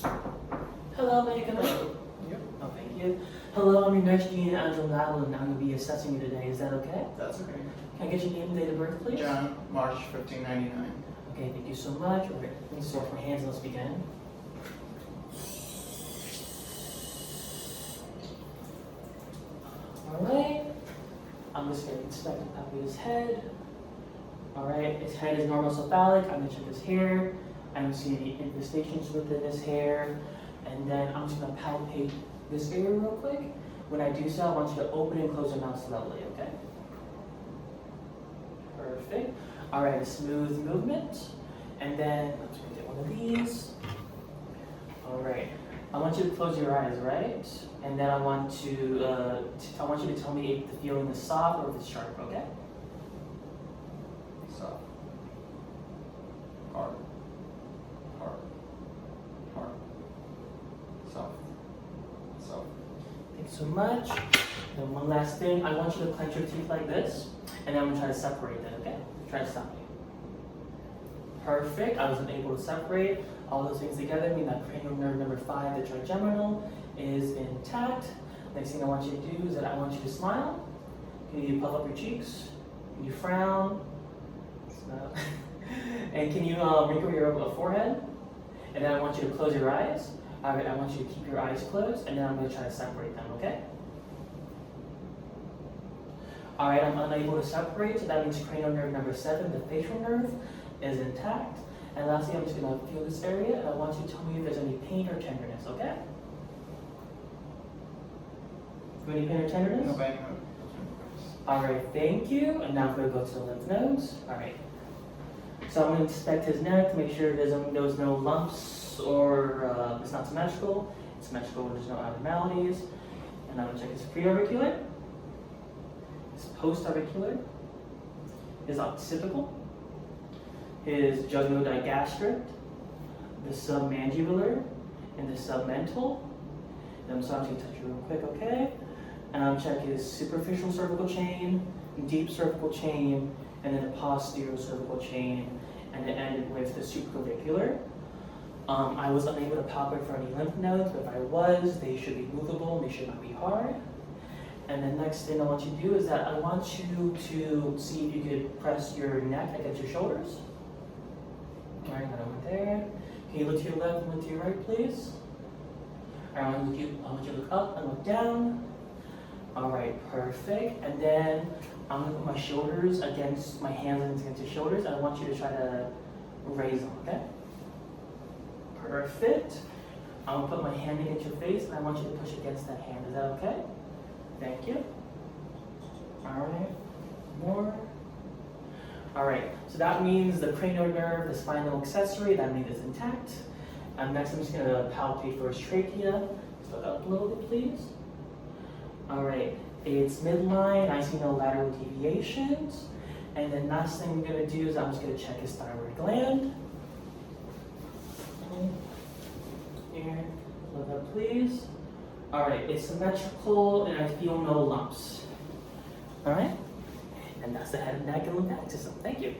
Hello, may I come in? Yep, Oh, thank you. Hello, I'm your nurse, Gina Angelado, and I'm going to be assessing you today. Is that okay? that's okay. Can I get your name and date of birth, please? John, March 1599. Okay, thank you so much. All right, let me swap my hands and let's begin. All right. I'm just going to inspect the top of his head. All right, his head is normal cephalic. I'm going to check his hair. I don't see any infestations within his hair. And then I'm just going to palpate this area real quick. When I do so, I want you to open and close your mouth slowly, okay? Perfect. All right, a smooth movement. And then I'm just going to get one of these. All right. I want you to close your eyes, right? And then I want you to tell me if the feeling is soft or if it's sharp, okay? Soft. Hard. Hard. Hard. Soft. Soft. Thank you so much. Then one last thing, I want you to clench your teeth like this, and then I'm gonna try to separate them, okay? Try to stop me. Perfect, I was able to separate all those things together, meaning that cranial nerve number 5, the trigeminal, is intact. Next thing I want you to do is that I want you to smile. Can you puff up your cheeks? Can you frown? Smile. And can you wrinkle your forehead? And then I want you to close your eyes. All right, I want you to keep your eyes closed, and then I'm going to try to separate them, okay? All right, I'm unable to separate, so that means cranial nerve number 7, the facial nerve, is intact. And lastly, I'm just going to feel this area, and I want you to tell me if there's any pain or tenderness, okay? Any pain or tenderness? No bang. All right, thank you. And now I'm going to go to the lymph nodes. All right. So I'm going to inspect his neck to make sure there's no lumps or it's not symmetrical. It's symmetrical, there's no abnormalities. And I'm going to check his preauricular, his postauricular, his occipital, his jugular-digastric, the submandibular, and the submental. And I'm just going to touch you real quick, okay? Check his superficial cervical chain, deep cervical chain, and then the posterior cervical chain, and it ended with the supraclavicular. I was unable to palpate for any lymph nodes, but if I was, they should be movable and they should not be hard. And the next thing I want you to do is that I want you to see if you could press your neck against your shoulders. All right, that over there. Can you look to your left and look to your right, please? All right, I want you to look up and look down. All right, perfect. And then I'm gonna put my shoulders against my hands against your shoulders, and I want you to try to raise them, okay? Perfect. I'm gonna put my hand against your face, and I want you to push against that hand. Is that okay? Thank you. All right, more. All right, so that means the cranial nerve, the spinal accessory, that means it's intact. Next, I'm just gonna palpate for his trachea. Let's look up a little bit, please. All right, it's midline, I see no lateral deviations. And then last thing I'm gonna do is I'm just gonna check his thyroid gland. Here, look up please. All right, it's symmetrical and I feel no lumps. All right, and that's the head and neck and lymphatic system. Thank you.